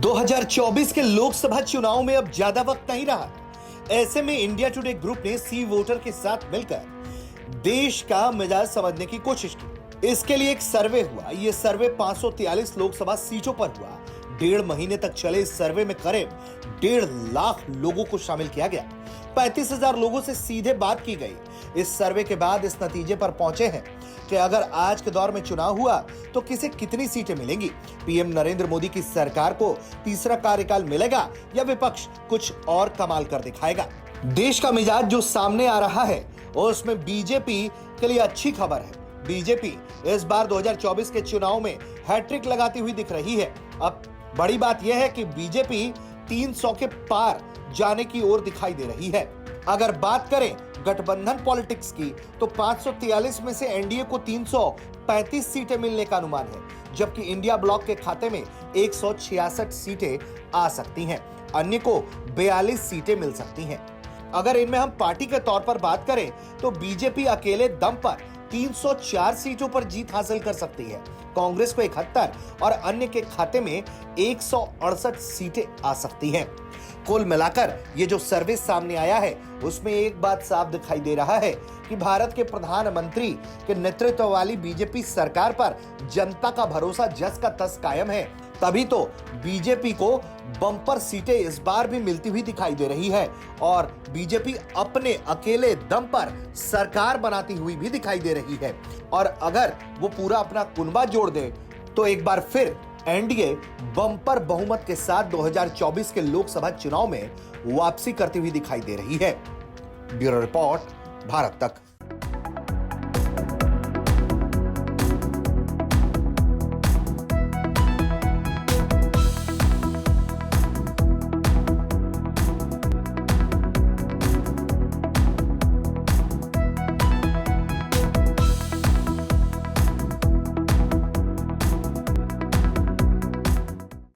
2024 के लोकसभा चुनाव में अब ज्यादा वक्त नहीं रहा। ऐसे में इंडिया टुडे ग्रुप ने सी वोटर के साथ मिलकर देश का मिजाज समझने की कोशिश की। इसके लिए एक सर्वे हुआ। यह सर्वे 543 लोकसभा सीटों पर हुआ। 1.5 महीने तक चले इस सर्वे में करीब 1.5 लाख लोगों को शामिल किया गया। 35,000 लोगों से सीधे बात की गई। इस सर्वे के बाद इस नतीजे पर पहुंचे हैं कि अगर आज के दौर में चुनाव हुआ तो किसे कितनी सीटें मिलेंगी। पीएम नरेंद्र मोदी की सरकार को तीसरा कार्यकाल मिलेगा या विपक्ष कुछ और कमाल कर दिखाएगा। देश का मिजाज जो सामने आ रहा है और उसमें बीजेपी के लिए अच्छी खबर है। बीजेपी इस बार 2024 के चुनाव में हैट्रिक लगाती हुई दिख रही है। अब बड़ी बात यह है कि बीजेपी 300 के पार जाने की ओर दिखाई दे रही है। अगर बात करें गठबंधन पॉलिटिक्स की तो 543 में से एनडीए को 335 सीटें मिलने का अनुमान है, जबकि इंडिया ब्लॉक के खाते में 166 सीटें आ सकती हैं। अन्य को 42 सीटें मिल सकती हैं। अगर इनमें हम पार्टी के तौर पर बात करें तो बीजेपी अकेले दम पर 304 सीटों पर जीत हासिल कर सकती है। कांग्रेस को 71 और अन्य के खाते में 168 सीटें आ सकती हैं। कुल मिलाकर ये जो सर्वे सामने आया है उसमें एक बात साफ दिखाई दे रहा है कि भारत के प्रधानमंत्री के नेतृत्व वाली बीजेपी सरकार पर जनता का भरोसा जस का तस कायम है। तभी तो बीजेपी को बम्पर सीटें इस बार भी मिलती हुई दिखाई दे रही है और बीजेपी अपने अकेले दम पर सरकार बनाती हुई भी दिखाई दे रही है। और अगर वो पूरा अपना कुनबा जोड़ दे तो एक बार फिर एनडीए बम्पर बहुमत के साथ 2024 के लोकसभा चुनाव में वापसी करती हुई दिखाई दे रही है। ब्यूरो रिपोर्ट, भारत तक।